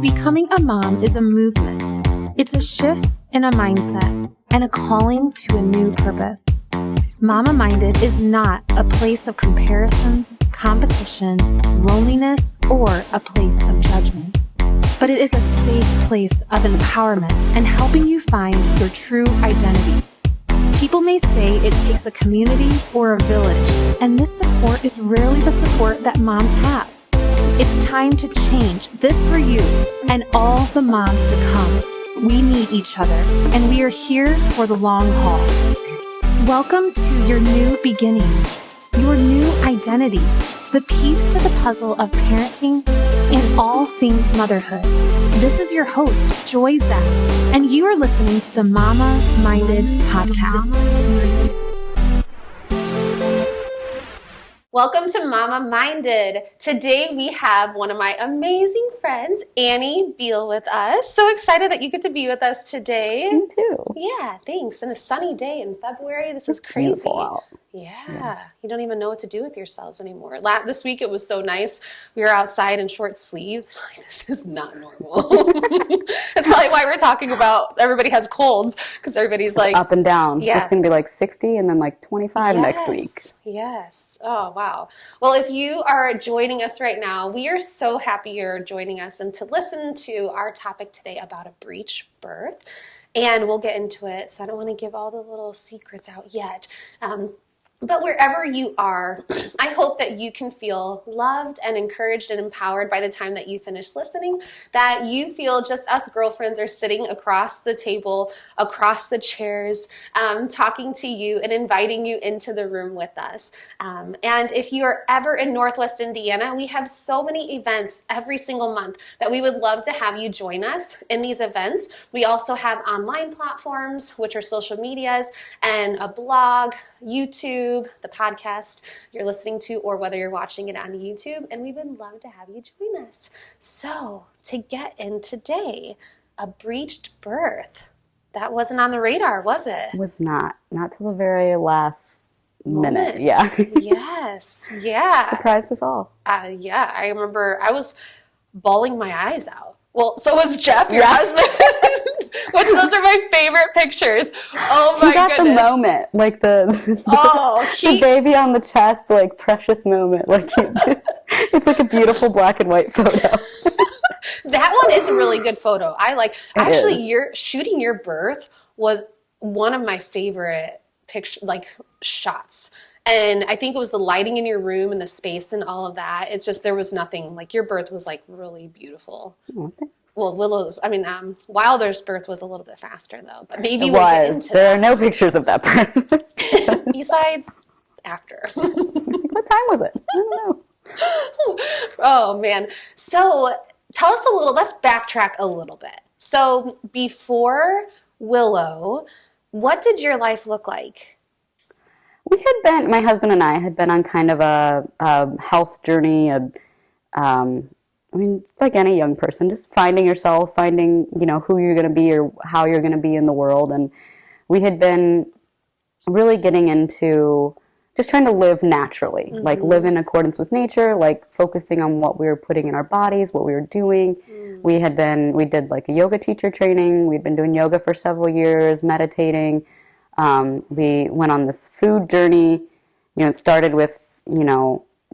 Becoming a mom is a movement. It's a shift in a mindset and a calling to a new purpose. Mama Minded is not a place of comparison, competition, loneliness, or a place of judgment. But it is a safe place of empowerment and helping you find your true identity. People may say it takes a community or a village, and this support is rarely the support that moms have. It's time to change this for you and all the moms to come. We need each other, and we are here for the long haul. Welcome to your new beginning, your new identity, the piece to the puzzle of parenting and all things motherhood. This is your host, Joy Zapp, and you are listening to the Mama Minded Podcast. Welcome to Mama Minded. Today we have one of my amazing friends, Annie Beal, with us. So excited that you get to be with us today. Me too. Yeah, thanks. And a sunny day in February. This is It's crazy. beautiful out. Yeah, you don't even know what to do with yourselves anymore. This week it was so nice. We were outside in short sleeves. Like, this is not normal. That's probably why we're talking about everybody has colds, because everybody's like Up and down. Yeah. It's going to be like 60 and then like 25 next week. Yes. Oh, wow. Well, if you are joining us right now, we are so happy you're joining us and to listen to our topic today about a breech birth. And we'll get into it, so I don't want to give all the little secrets out yet. But wherever you are, I hope that you can feel loved and encouraged and empowered by the time that you finish listening, that you feel just us girlfriends are sitting across the table, across the chairs, talking to you and inviting you into the room with us. And if you are ever in Northwest Indiana, we have so many events every single month that we would love to have you join us in these events. We also have online platforms, which are social medias, and a blog, YouTube, the podcast you're listening to, or whether you're watching it on YouTube, and we would love to have you join us. So, to get in today, a breeched birth. That wasn't on the radar, was it? It was not till the very last minute. Yeah. Yes. Yeah. Surprised us all. Yeah. I remember I was bawling my eyes out. Well, so was Jeff, your husband. Which those are my favorite pictures. Oh my goodness. He got the moment, like the baby on the chest, like precious moment. Like it's like a beautiful black and white photo. That one is a really good photo. Actually, is. Shooting your birth was one of my favorite shots. And I think it was the lighting in your room and the space and all of that. It's just, there was nothing, like your birth was like really beautiful. Oh, thanks. Well, Wilder's birth was a little bit faster though, but maybe we'll get into there that. Are no pictures of that birth. Besides after. What time was it? I don't know. Oh man. So tell us let's backtrack a little bit. So before Willow, what did your life look like? My husband and I had been on kind of a health journey, like any young person, just finding yourself, finding, who you're going to be or how you're going to be in the world. And we had been really getting into just trying to live naturally, like live in accordance with nature, like focusing on what we were putting in our bodies, what we were doing. We did like a yoga teacher training. We'd been doing yoga for several years, meditating. We went on this food journey. It started with,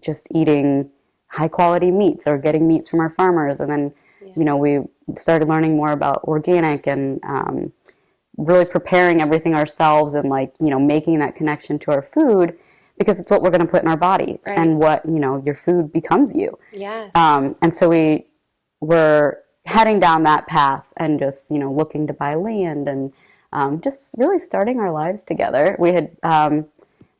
just eating high quality meats or getting meats from our farmers. And then, we started learning more about organic and really preparing everything ourselves and making that connection to our food because it's what we're going to put in our bodies and what, your food becomes you. Yes. And so we were heading down that path and just, looking to buy land and just really starting our lives together. We had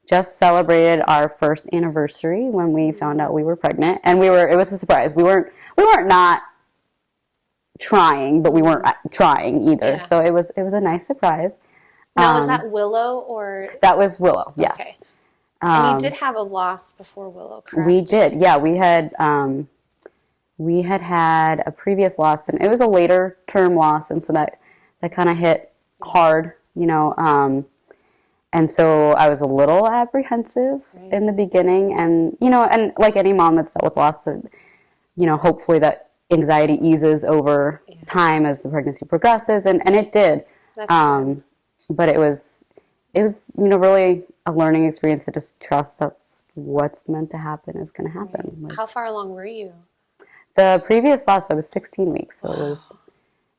just celebrated our first anniversary when we found out we were pregnant, and it was a surprise. We weren't not trying, but we weren't trying either. Yeah. So it was a nice surprise. Now, was that Willow or? That was Willow, yes. Okay. And you did have a loss before Willow, correct? We did, yeah. We had had a previous loss, and it was a later term loss, and so that kind of hit hard, and so I was a little apprehensive in the beginning, and and like any mom that's dealt with loss, that hopefully that anxiety eases over time as the pregnancy progresses, and it did. That's good. But it was, really a learning experience to just trust that's what's meant to happen is going to happen. Like, How far along were you? the previous loss, I was 16 weeks, so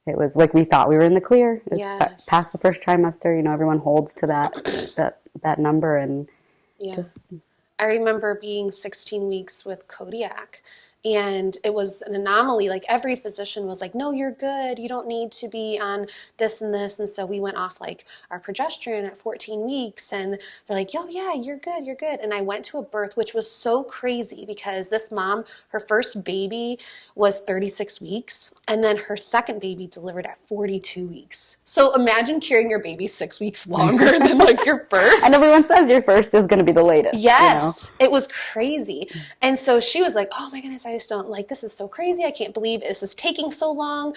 it was like we thought we were in the clear. It was Yes. past the first trimester. Everyone holds to that number, and just I remember being 16 weeks with Kodiak, and it was an anomaly. Like every physician was like, no, you're good. You don't need to be on this and this. And so we went off like our progesterone at 14 weeks, and they're like, oh yeah, you're good, you're good. And I went to a birth, which was so crazy because this mom, her first baby was 36 weeks, and then her second baby delivered at 42 weeks. So imagine carrying your baby 6 weeks longer than like your first. and everyone says your first is going to be the latest. Yes, it was crazy. And so she was like, oh my goodness, I just don't like, this is so crazy. I can't believe this is taking so long.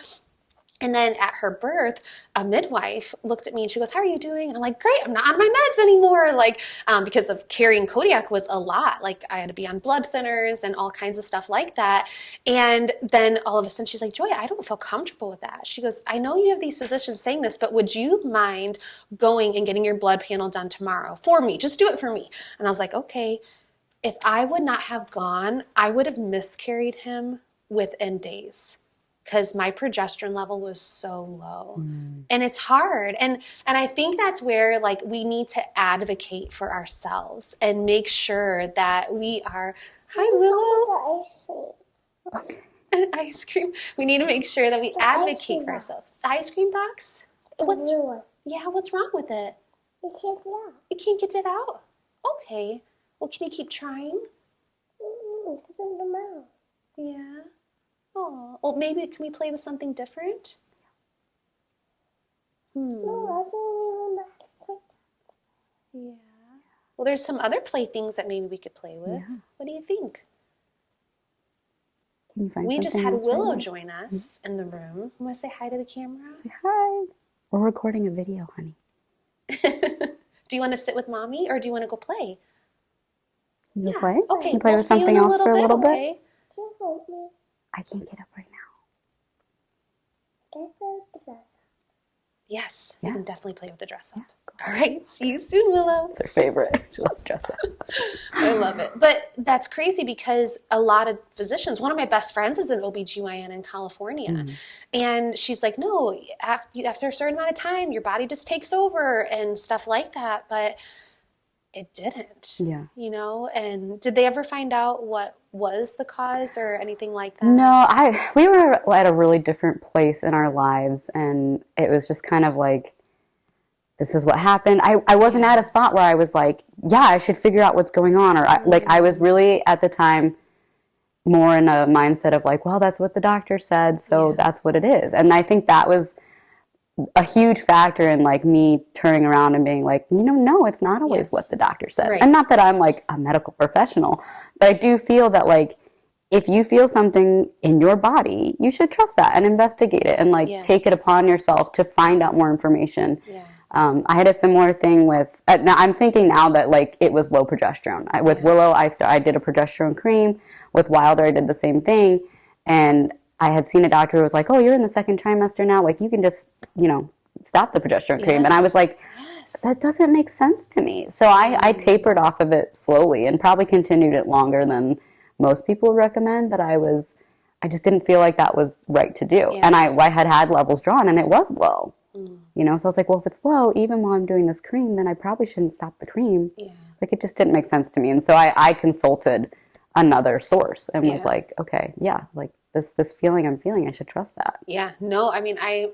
And then at her birth, a midwife looked at me and she goes, how are you doing? And I'm like, great, I'm not on my meds anymore. Like, because of carrying Kodiak was a lot. Like I had to be on blood thinners and all kinds of stuff like that. And then all of a sudden she's like, Joy, I don't feel comfortable with that. She goes, I know you have these physicians saying this, but would you mind going and getting your blood panel done tomorrow for me? Just do it for me. And I was like, okay. If I would not have gone, I would have miscarried him within days, because my progesterone level was so low. And it's hard. And I think that's where like we need to advocate for ourselves and make sure that we are, hi Willow. An ice cream. We need to make sure that we advocate for ourselves. The ice cream box? What's wrong with it? You can't get it out? Okay. Well, can you keep trying? Yeah. Oh, well, maybe can we play with something different? Yeah. Well, there's some other playthings that maybe we could play with. Yeah. What do you think? Can you find We just something had else right Willow now? join us in the room. You want to say hi to the camera? Say hi. We're recording a video, honey. Do you want to sit with mommy or do you want to go play? You play? Okay. Can you play we'll with see you something in else for a little bit? Okay? I can't get up right now. Yes. We can Yes. definitely play with the dress up. All right. See you soon, Willow. It's her favorite. She loves dress up. I love it. But that's crazy because a lot of physicians, one of my best friends is an OBGYN in California. And she's like, no, after a certain amount of time, your body just takes over and stuff like that. But it didn't, Yeah. And did they ever find out what was the cause or anything like that? No, we were at a really different place in our lives, and it was just kind of like, this is what happened. I wasn't at a spot where I was like, yeah, I should figure out what's going on, or I was really at the time more in a mindset of like, well, that's what the doctor said, so that's what it is. And I think that was a huge factor in like me turning around and being like, no, it's not always what the doctor says. Right. And not that I'm like a medical professional, but I do feel that like if you feel something in your body, you should trust that and investigate it and like take it upon yourself to find out more information. Yeah. I had a similar thing with, now I'm thinking now that like it was low progesterone. With Willow, I did a progesterone cream. With Wilder, I did the same thing. And I had seen a doctor who was like, oh, you're in the second trimester now. Like you can just, stop the progesterone cream. And I was like, that doesn't make sense to me. So I tapered off of it slowly and probably continued it longer than most people would recommend. But I just didn't feel like that was right to do. And I had levels drawn and it was low. So I was like, well, if it's low, even while I'm doing this cream, then I probably shouldn't stop the cream. Like it just didn't make sense to me. And so I consulted another source and was like, okay, like this feeling I'm feeling, I should trust that. Yeah, no, I mean, I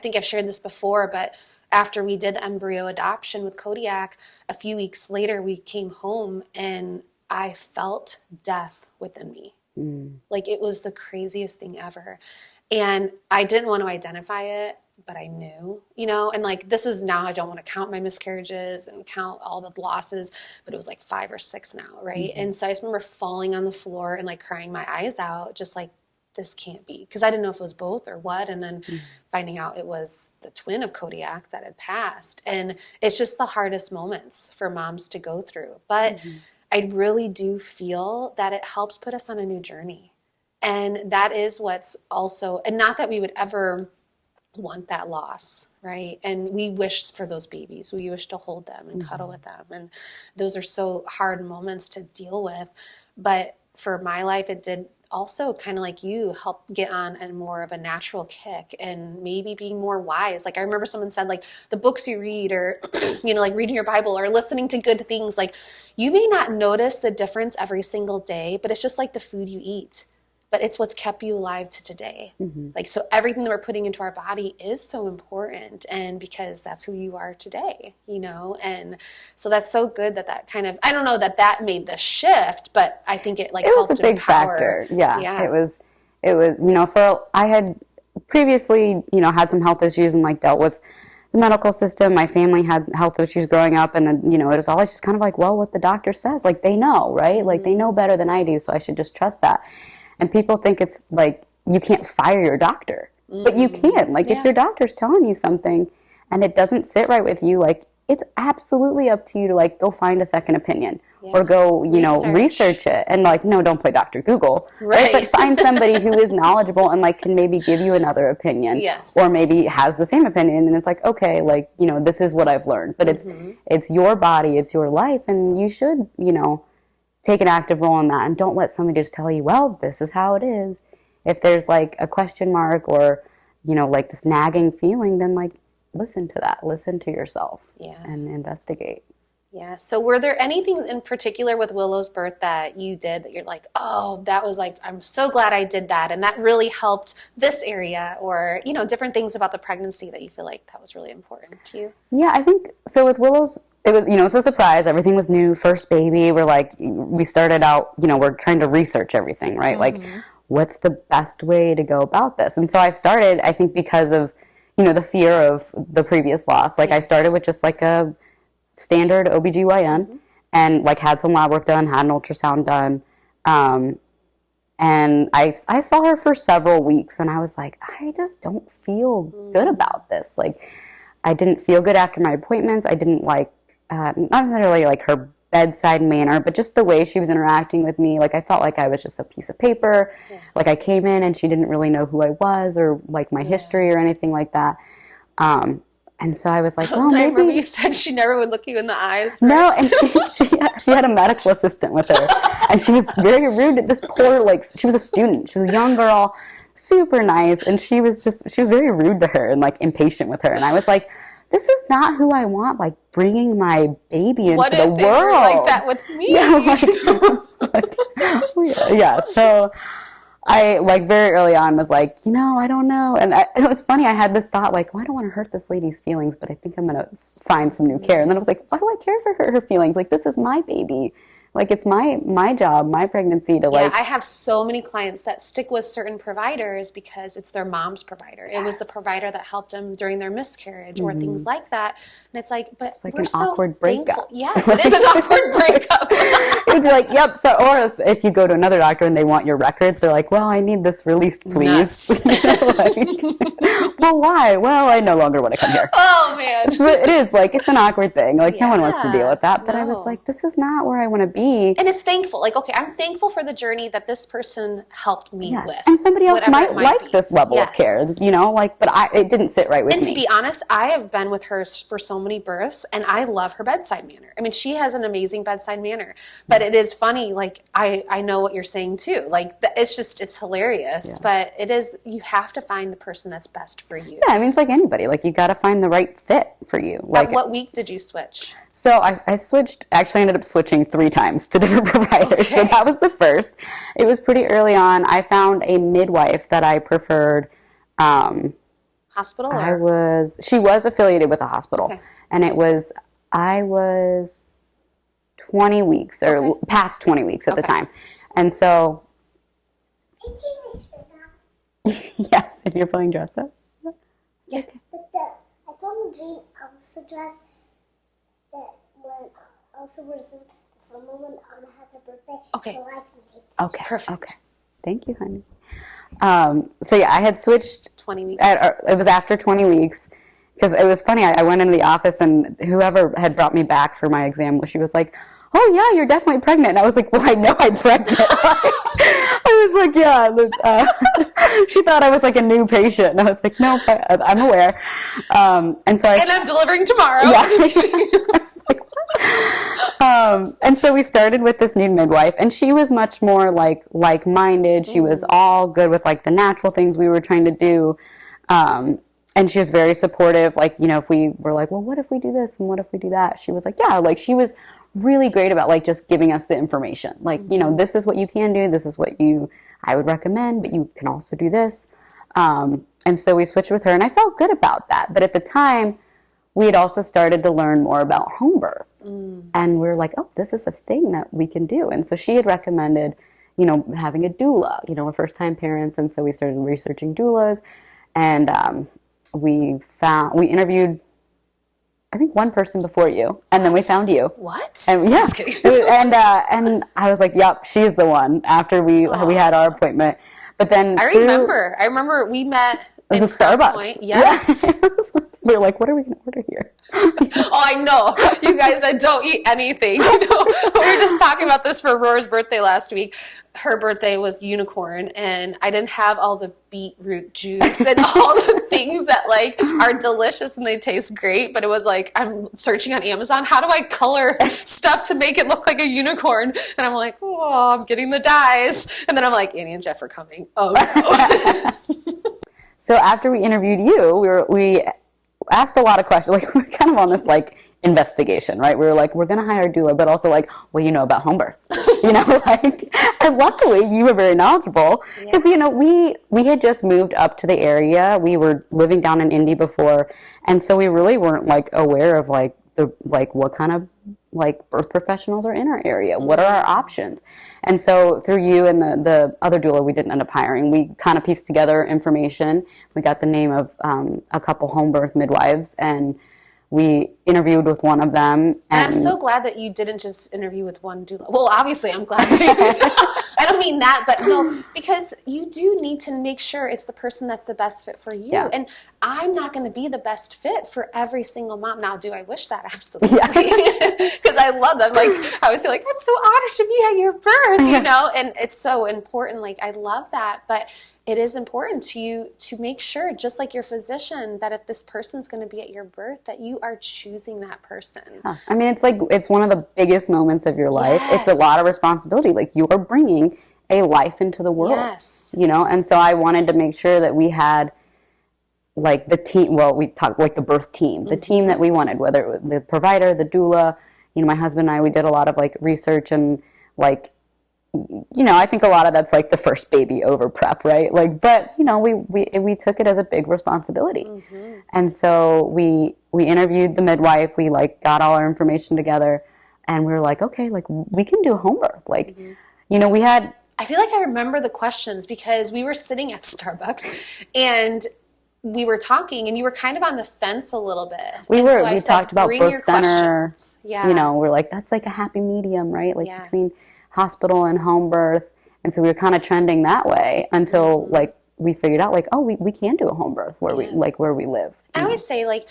think I've shared this before, but after we did the embryo adoption with Kodiak, a few weeks later, we came home and I felt death within me. Like it was the craziest thing ever. And I didn't want to identify it, but I knew, and like, this is now, I don't want to count my miscarriages and count all the losses, but it was like 5 or 6 now. Right. And so I just remember falling on the floor and like crying my eyes out, just like, this can't be, because I didn't know if it was both or what. And then finding out it was the twin of Kodiak that had passed. And it's just the hardest moments for moms to go through. But I really do feel that it helps put us on a new journey. And that is what's also, and not that we would ever want that loss, right? And we wish for those babies. We wish to hold them and cuddle with them. And those are so hard moments to deal with. But for my life, it did also kind of like you help get on a more of a natural kick and maybe being more wise. Like I remember someone said, like the books you read or, like reading your Bible or listening to good things, like you may not notice the difference every single day, but it's just like the food you eat. But it's what's kept you alive to today. Like, so everything that we're putting into our body is so important. And because that's who you are today, and so that's so good that kind of, I don't know that made the shift, but I think it was helped a big empower. factor. Yeah. It was, I had previously, had some health issues and like dealt with the medical system. My family had health issues growing up, and it was always just kind of like, well, what the doctor says, like they know, right? Like they know better than I do, so I should just trust that. And people think it's like you can't fire your doctor, but you can. Like if your doctor's telling you something and it doesn't sit right with you, like it's absolutely up to you to like go find a second opinion or go, research it. And like, no, don't play Dr. Google, right? But find somebody who is knowledgeable and like can maybe give you another opinion, or maybe has the same opinion. And it's like, okay, like this is what I've learned. But it's your body, it's your life, and you should, take an active role in that, and don't let somebody just tell you, well, this is how it is. If there's like a question mark or, like this nagging feeling, then like listen to that, listen to yourself and investigate. Yeah. So were there anything in particular with Willow's birth that you did that you're like, oh, that was like, I'm so glad I did that. And that really helped this area, or, different things about the pregnancy that you feel like that was really important to you? Yeah, I think so with Willow's, it was, it's a surprise. Everything was new. First baby. We're like, we started out, we're trying to research everything, right? Like, what's the best way to go about this? And so I started, I think because of, the fear of the previous loss. Like I started with just like a standard OBGYN and like had some lab work done, had an ultrasound done. And I saw her for several weeks and I was like, I just don't feel good about this. Like I didn't feel good after my appointments. I didn't like, not necessarily like her bedside manner, but just the way she was interacting with me. Like I felt like I was just a piece of paper. Like I came in and she didn't really know who I was or like my history or anything like that. And so I was like, well, maybe. I remember you said she never would look you in the eyes. Right? No, and she had a medical assistant with her, and she was very rude. This poor, like, she was a student. She was a young girl, super nice, and she was very rude to her and like impatient with her. And I was like, this is not who I want, like bringing my baby into the world. What if they were like that with me? Yeah, so I, like, very early on was like, I don't know. And it was funny, I had this thought, like, well, I don't want to hurt this lady's feelings, but I think I'm going to find some new care. And then I was like, why do I care for her feelings? Like, this is my baby. Like, it's my job, my pregnancy to like... Yeah, I have so many clients that stick with certain providers because it's their mom's provider. Yes. It was the provider that helped them during their miscarriage or things like that. And it's like, but it's like we're an awkward breakup. Yes, it is an awkward breakup. You'd be like, yep. So, or if you go to another doctor and they want your records, they're like, well, I need this released, please. Well, why? Well, I no longer want to come here. Oh, man. So it is like, it's an awkward thing. Like, no one wants to deal with that. But I was like, this is not where I want to be. And it's thankful. Like, okay, I'm thankful for the journey that this person helped me with. And somebody else might like this level of care, but it didn't sit right with me. And to be honest, I have been with her for so many births, and I love her bedside manner. I mean, she has an amazing bedside manner. But it is funny, like, I know what you're saying, too. Like, it's hilarious. But it is, you have to find the person that's best for you. Yeah, I mean, it's like anybody. Like, you got to find the right fit for you. Like, at what week did you switch? So I switched, actually ended up switching 3 times to different providers. Okay. So that was the first. It was pretty early on. I found a midwife that I preferred. Hospital? She was affiliated with a hospital. Okay. And I was 20 weeks or past 20 weeks at the time. And so, yes, if you're playing dress up. Yeah. Okay. But I found the dream Elsa dress that Elsa was the summer when Anna had her birthday. Okay. So I can take this. Okay. Perfect. Okay. Thank you, honey. So yeah, I had switched 20 weeks. It was after 20 weeks because it was funny. I went into the office and whoever had brought me back for my exam, she was like, "Oh yeah, you're definitely pregnant." And I was like, "Well, I know I'm pregnant." I was like, yeah. She thought I was like a new patient. And I was like, no, I'm aware. And so and I'm delivering tomorrow. Yeah. I was like, and so we started with this new midwife, and she was much more like-minded. She was all good with like the natural things we were trying to do. And she was very supportive. Like, you know, if we were like, well, what if we do this and what if we do that? She was like, yeah, like she was really great about like just giving us the information. Like, you know, this is what you can do. This is what I would recommend, but you can also do this. And so we switched with her, and I felt good about that. But at the time, we had also started to learn more about home birth. And we were like, oh, this is a thing that we can do. And so she had recommended, you know, having a doula, you know, we're first-time parents. And so we started researching doulas. And we interviewed, I think, one person before you. And then we found you. What? And yeah. Just kidding. and I was like, yep, she's the one after we had our appointment. But then I remember we met. It was a Starbucks. Yes. We were like, what are we going to order here? Oh, I know. You guys that don't eat anything. You know, we were just talking about this for Roar's birthday last week. Her birthday was unicorn, and I didn't have all the beetroot juice and all the things that like are delicious and they taste great. But it was like, I'm searching on Amazon. How do I color stuff to make it look like a unicorn? And I'm like, oh, I'm getting the dyes. And then I'm like, Annie and Jeff are coming. Oh no. So after we interviewed you, we asked a lot of questions. Like, we're kind of on this like investigation, right? We were like, we're going to hire a doula, but also like, what do you know about home birth? You know, like, and luckily you were very knowledgeable because, you know, we had just moved up to the area. We were living down in Indy before. And so we really weren't like aware of like what kind of like birth professionals are in our area. What are our options? And so through you and the other doula we didn't end up hiring, we kind of pieced together information. We got the name of a couple home birth midwives, and we interviewed with one of them. And I'm so glad that you didn't just interview with one doula. Well, obviously, I'm glad. I don't mean that, but no, because you do need to make sure it's the person that's the best fit for you. Yeah. And I'm not going to be the best fit for every single mom. Now, do I wish that? Absolutely. Because I love them. Like, I always feel like, I'm so honored to be at your birth, you know? And it's so important. Like, I love that. But it is important to you to make sure, just like your physician, that if this person's going to be at your birth, that you are choosing that person. I mean, it's one of the biggest moments of your life. Yes. It's a lot of responsibility. Like, you are bringing a life into the world. Yes. You know, and so I wanted to make sure that we had like the team, well, we talked like the birth team, the team that we wanted, whether it was the provider, the doula. You know, my husband and I, we did a lot of like research and like, you know, I think a lot of that's like the first baby over prep, right? Like, but you know, we took it as a big responsibility. And so we interviewed the midwife, we like got all our information together, and we were like, okay, like we can do home birth. Like, you know, I feel like I remember the questions because we were sitting at Starbucks and we were talking, and you were kind of on the fence a little bit. We talked about birth center. Questions. Yeah. You know, we're like, that's like a happy medium, right? Like between hospital and home birth. And so we were kind of trending that way until like we figured out like, oh, we can do a home birth where we live. I always say like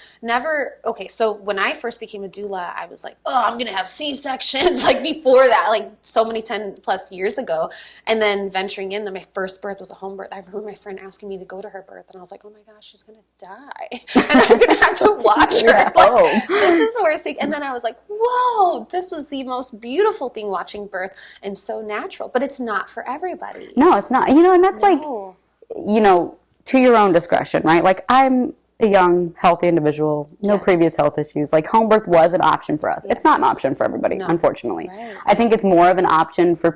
so when I first became a doula, I was like, oh, I'm going to have C-sections like before that, like so many 10 plus years ago. And then venturing in, my first birth was a home birth. I remember my friend asking me to go to her birth, and I was like, oh my gosh, she's going to die. And I'm going to have to watch her. Like, this is the worst thing. And then I was like, whoa, this was the most beautiful thing, watching birth, and so natural. But it's not for everybody. No, it's not. You know, and that's like, you know, to your own discretion, right? Like, I'm a young, healthy individual, no previous health issues. Like, home birth was an option for us. It's not an option for everybody, unfortunately. Right. I think it's more of an option for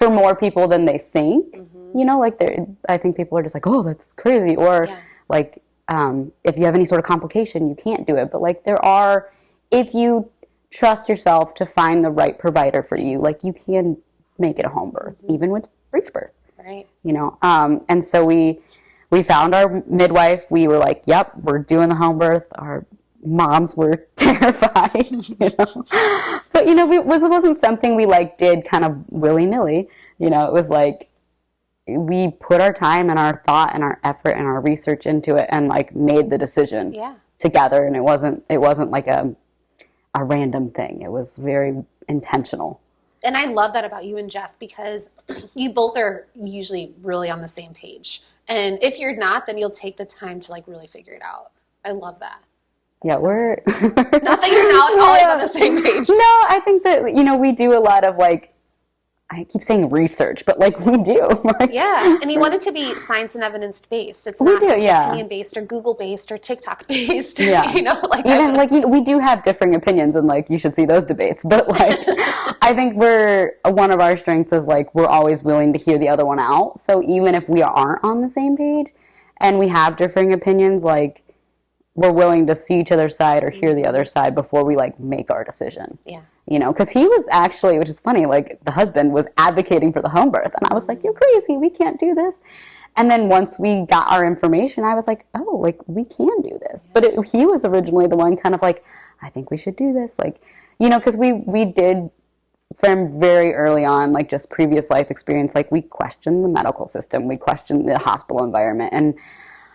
more people than they think. You know, like, I think people are just like, oh, that's crazy. Or, like, if you have any sort of complication, you can't do it. But, like, if you trust yourself to find the right provider for you, like, you can make it a home birth, even with breech birth. Right. You know, and so we found our midwife. We were like, yep, we're doing the home birth. Our moms were terrified, you know. But, you know, it wasn't something we like did kind of willy-nilly. You know, it was like we put our time and our thought and our effort and our research into it and like made the decision together. And it wasn't like a random thing. It was very intentional. And I love that about you and Jeff, because you both are usually really on the same page. And if you're not, then you'll take the time to like really figure it out. I love that. Yeah, we're Not that you're not always on the same page. No, I think that, you know, we do a lot of like, I keep saying research, but like we do. Like, Yeah, and you want it to be science and evidence based. It's We not do, just yeah. opinion based or Google based or TikTok based. Yeah. You know, like even like, you know, we do have differing opinions, and like you should see those debates. But like, I think one of our strengths is like we're always willing to hear the other one out. So even if we aren't on the same page and we have differing opinions, like we're willing to see each other's side or hear the other side before we like make our decision. Yeah. You know, because he was actually, which is funny, like the husband was advocating for the home birth. And I was like, you're crazy. We can't do this. And then once we got our information, I was like, oh, like we can do this. But he was originally the one kind of like, I think we should do this. Like, you know, because we did from very early on, like just previous life experience, like we questioned the medical system. We questioned the hospital environment. And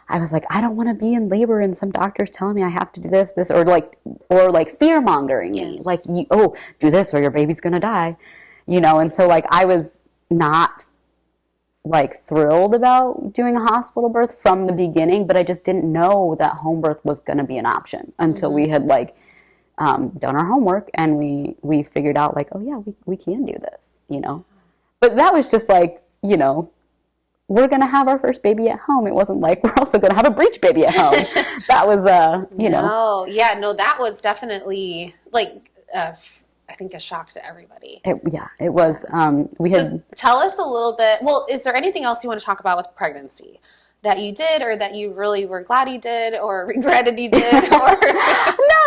I was like, I don't want to be in labor and some doctor's telling me I have to do this, or like fear mongering me. Yes. Like, do this or your baby's going to die, you know? And so like, I was not like thrilled about doing a hospital birth from the beginning, but I just didn't know that home birth was going to be an option until we had like, done our homework and we figured out like, oh yeah, we can do this, you know? But that was just like, you know, we're going to have our first baby at home. It wasn't like we're also going to have a breech baby at home. That was, you know. Oh, yeah, no, that was definitely like, I think a shock to everybody. It was. So tell us a little bit. Well, is there anything else you want to talk about with pregnancy that you did, or that you really were glad you did, or regretted you did? Or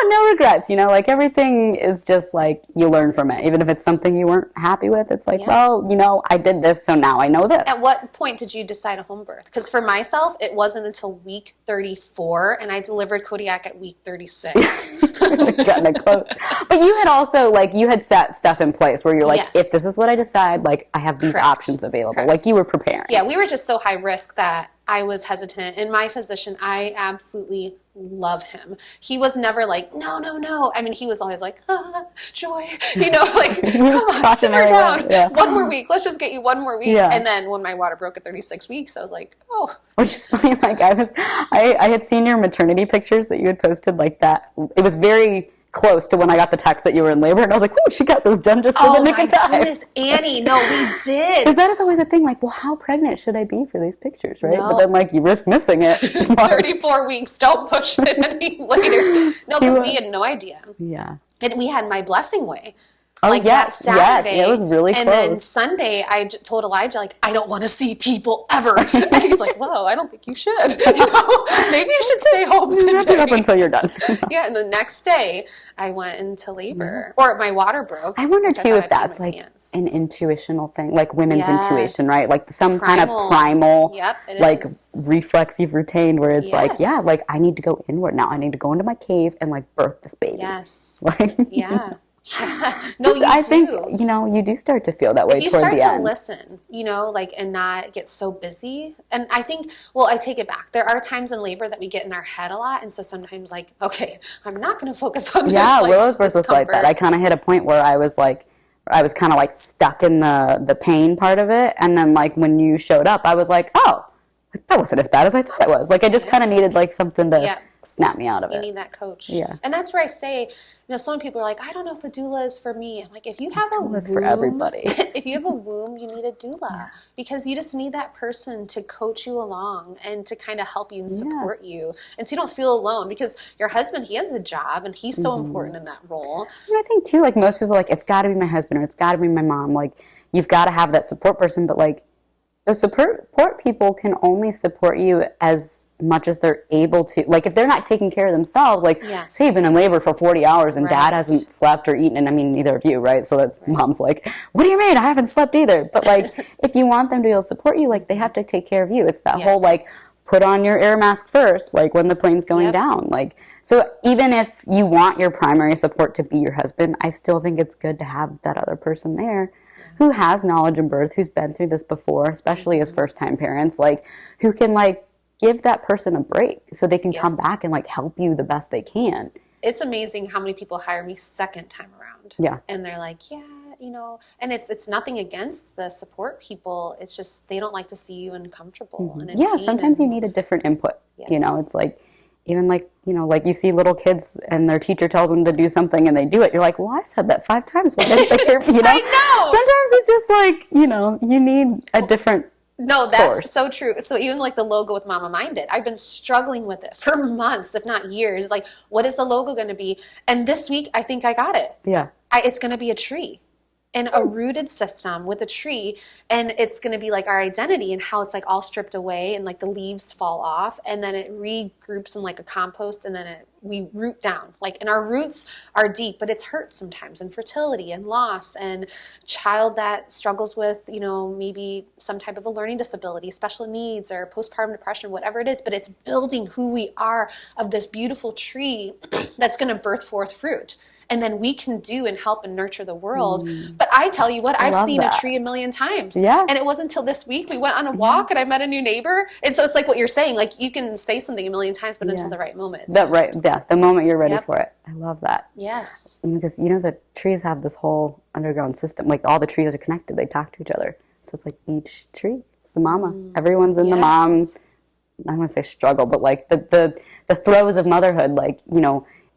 No regrets. You know, like everything is just like you learn from it. Even if it's something you weren't happy with, it's like, well, you know, I did this, so now I know this. At what point did you decide a home birth? Because for myself, it wasn't until week 34, and I delivered Kodiak at week 36. Gotten it close. But you had also, like, you had set stuff in place where you're like, Yes. if this is what I decide, like, I have these Correct. options available. Correct. Like, you were preparing. Yeah, we were just so high risk that I was hesitant. And my physician, I absolutely love him. He was never like, no. I mean, he was always like, Joy, you know, like, come on, simmer down. Yeah. One more week. Let's just get you one more week. Yeah. And then when my water broke at 36 weeks, I was like, oh. Which is funny, like, I had seen your maternity pictures that you had posted, like, that. It was very close to when I got the text that you were in labor, and I was like, oh, she got those done just in the nick of time. Oh my goodness, Annie. No, we did. Because that is always a thing, like, well, how pregnant should I be for these pictures, right? No. But then, like, you risk missing it. 34 weeks. Don't push it any later. No, because we had no idea. Yeah. And we had my blessing way. Oh, Like yes, that Saturday. yes, it was really and close. then Sunday, I told Elijah, like, I don't want to see people ever. And he's like, whoa, I don't think you should. You know, maybe you should stay home Wrap it up today. until you're done. Yeah, and the next day, I went into labor. Or my water broke. I wonder, which too, thought if I'd that's, pee my like, pants. an intuitional thing, like women's Yes. intuition, right? Like, some kind of Primal. primal, Yep, it like, is. reflex you've retained where it's like, Yes. yeah, like, I need to go inward now. I need to go into my cave and, like, birth this baby. Yes. Like, Yeah. Yeah. No, you I do. think, you know, you do start to feel that way If you toward start the to end. listen, you know, like, and not get so busy. And I think, well, I take it back. There are times in labor that we get in our head a lot. And so sometimes, like, okay, I'm not going to focus on Yeah, this. Like, Willow's birth was like that. discomfort. I kind of hit a point where I was kind of like stuck in the pain part of it. And then like when you showed up, I was like, oh, like, that wasn't as bad as I thought it was. Like I just kind of needed like something to Yeah. snap me out of You it. need that coach. Yeah. And that's where I say, you know, so many people are like, I don't know if a doula is for me. I'm like, if you have a womb, Doula's for everybody. if you have a womb, you need a doula because you just need that person to coach you along and to kind of help you and support you. And so you don't feel alone because your husband, he has a job and he's so important in that role. And I think too, like most people, like it's got to be my husband or it's got to be my mom. Like you've got to have that support person, but like those support people can only support you as much as they're able to. Like if they're not taking care of themselves, like Yes. say you've been in labor for 40 hours and Right. dad hasn't slept or eaten, and I mean neither of you, right? So that's mom's like, what do you mean? I haven't slept either. But like if you want them to be able to support you, like they have to take care of you. It's that whole Yes. like put on your air mask first, like when the plane's going Yep. down. Like so even if you want your primary support to be your husband, I still think it's good to have that other person there who has knowledge in birth, who's been through this before, especially as first-time parents, like who can like give that person a break so they can come back and like help you the best they can. It's amazing how many people hire me second time around. Yeah. And they're like, yeah, and it's nothing against the support people. It's just they don't like to see you uncomfortable and in Yeah, pain sometimes you and- need a different input. Yes. It's like, even like, like you see little kids and their teacher tells them to do something and they do it. You're like, well, I said that 5 times. Why didn't they hear me? I know. Sometimes it's just like, you need a different No, that's source. so true. So even like the logo with Mama Minded, I've been struggling with it for months, if not years. Like, what is the logo going to be? And this week, I think I got it. Yeah. It's going to be a tree and a rooted system with a tree. And it's going to be like our identity and how it's like all stripped away and like the leaves fall off. And then it regroups in like a compost and then we root down. And our roots are deep, but it's hurt sometimes, and fertility and loss and child that struggles with, maybe some type of a learning disability, special needs or postpartum depression, whatever it is, but it's building who we are of this beautiful tree that's going to birth forth fruit. And then we can do and help and nurture the world. But I tell you what, I've seen a tree a million times. Yeah. And it wasn't until this week we went on a walk and I met a new neighbor. And so it's like what you're saying, like you can say something a million times, but until the right moment. The moment you're ready for it. I love that. Yes. Because the trees have this whole underground system. Like all the trees are connected. They talk to each other. So it's like each tree is the mama. Everyone's in the mom. I don't want to say struggle, but like the throes of motherhood. Like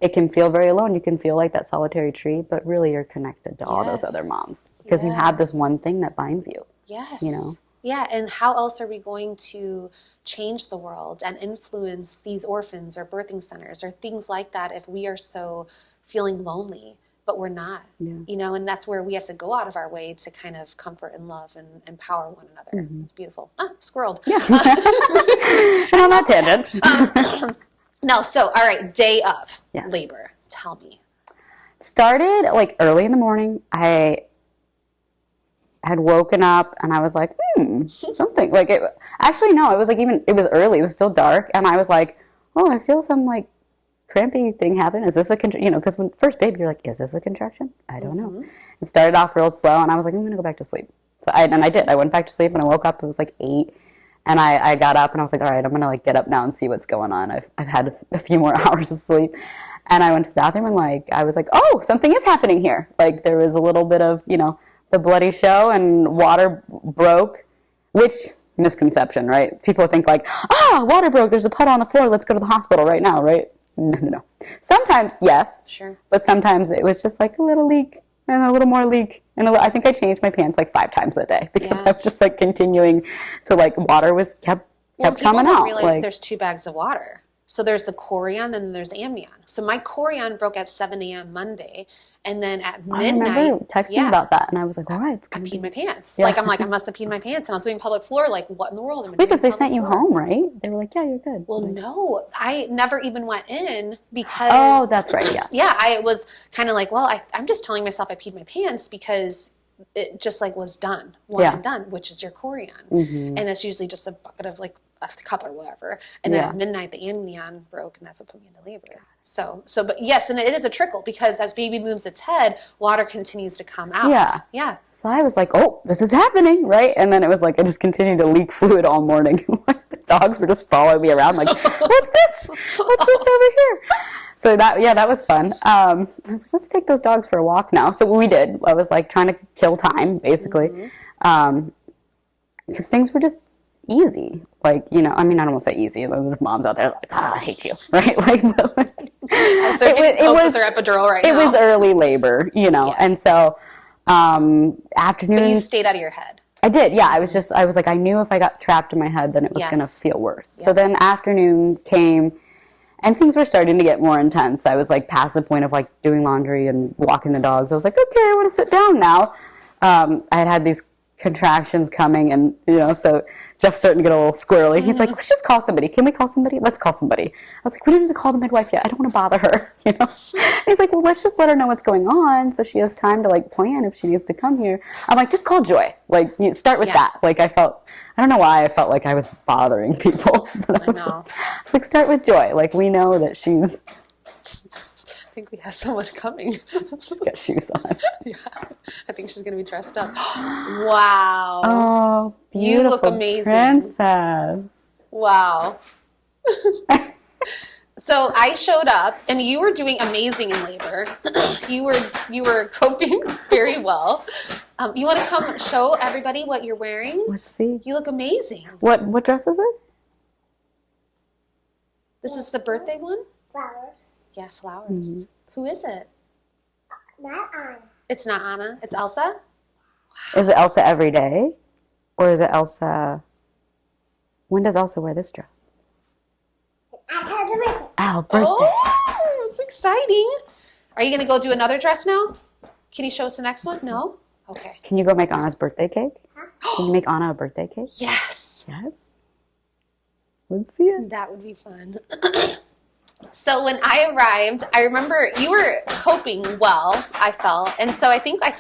it can feel very alone. You can feel like that solitary tree, but really you're connected to all those other moms because you have this one thing that binds you. Yes. Yeah. And how else are we going to change the world and influence these orphans or birthing centers or things like that if we are so feeling lonely, but we're not, and that's where we have to go out of our way to kind of comfort and love and empower one another. It's beautiful. Squirreled. Yeah. And on that tangent. No, so, all right, day of labor. Tell me. Started like early in the morning. I had woken up and I was like, something like it. Actually, no, it was like it was early. It was still dark. And I was like, oh, I feel some like crampy thing happen. Is this a because when first baby, you're like, is this a contraction? I don't know. It started off real slow and I was like, I'm going to go back to sleep. So I did. I went back to sleep and I woke up. It was like 8. And I got up and I was like, all right, I'm going to like get up now and see what's going on. I've had a few more hours of sleep. And I went to the bathroom and I was like, oh, something is happening here. Like there was a little bit of, the bloody show and water broke, which misconception, right? People think like, water broke. There's a puddle on the floor. Let's go to the hospital right now, right? No. Sometimes, yes. Sure. But sometimes it was just like a little leak. And a little more leak. And I think I changed my pants like 5 times a day because I was just like continuing to water was kept coming out. People don't realize there's 2 bags of water. So there's the chorion and then there's the amnion. So my chorion broke at 7 a.m. Monday. And then at midnight. I remember texting about that. And I was like, all right, it's going to I peed my pants. Yeah. I'm like, I must have peed my pants. And I was doing public floor. Like, what in the world? Because they sent you home, right? They were like, yeah, you're good. Well, no. I never even went in because. Oh, that's right. Yeah. Yeah. I was kind of like, well, I'm just telling myself I peed my pants because it just was done. And done, which is your chorion. And it's usually just a bucket of a cup or whatever. And then at midnight, the amnion broke and that's what put me into labor. But yes, and it is a trickle because as baby moves its head, water continues to come out. Yeah. So I was like, oh, this is happening, right? And then it was like I just continued to leak fluid all morning. The dogs were just following me around like, what's this? What's this over here? So that was fun. I was like, let's take those dogs for a walk now. So we did. I was like trying to kill time, basically. Because things were just easy. I don't want to say easy. There's moms out there like, I hate you, right? As they're getting poked with their epidural right now. It was early labor, and so afternoon. But you stayed out of your head. I did, yeah. I was like, I knew if I got trapped in my head, then it was going to feel worse. Yeah. So then afternoon came, and things were starting to get more intense. I was past the point of doing laundry and walking the dogs. I was like, okay, I want to sit down now. I had these contractions coming and so Jeff's starting to get a little squirrely. He's like, let's just call somebody. Can we call somebody? Let's call somebody. I was like, we don't need to call the midwife yet. I don't want to bother her. And he's like, well, let's just let her know what's going on so she has time to plan if she needs to come here. I'm like, just call Joy. Start with that. I don't know why I felt like I was bothering people. But I was like, start with Joy. We know that she's I think we have someone coming. She's got shoes on. Yeah. I think she's going to be dressed up. Wow. Oh, beautiful. You look amazing. Princess. Wow. So I showed up, and you were doing amazing in labor. you were coping very well. You want to come show everybody what you're wearing? Let's see. You look amazing. What dress is this? This is the birthday one? Flowers. Yeah, flowers. Who is it? Not Anna. It's not Anna. It's Elsa? Is it Elsa every day? Or is it Elsa... When does Elsa wear this dress? Anna's birthday. Oh, birthday. Oh, it's exciting. Are you going to go do another dress now? Can you show us the next one? No? Okay. Can you go make Anna's birthday cake? Can you make Anna a birthday cake? Yes. Yes. Let's see it. That would be fun. So when I arrived, I remember you were coping well, I felt. And so I think I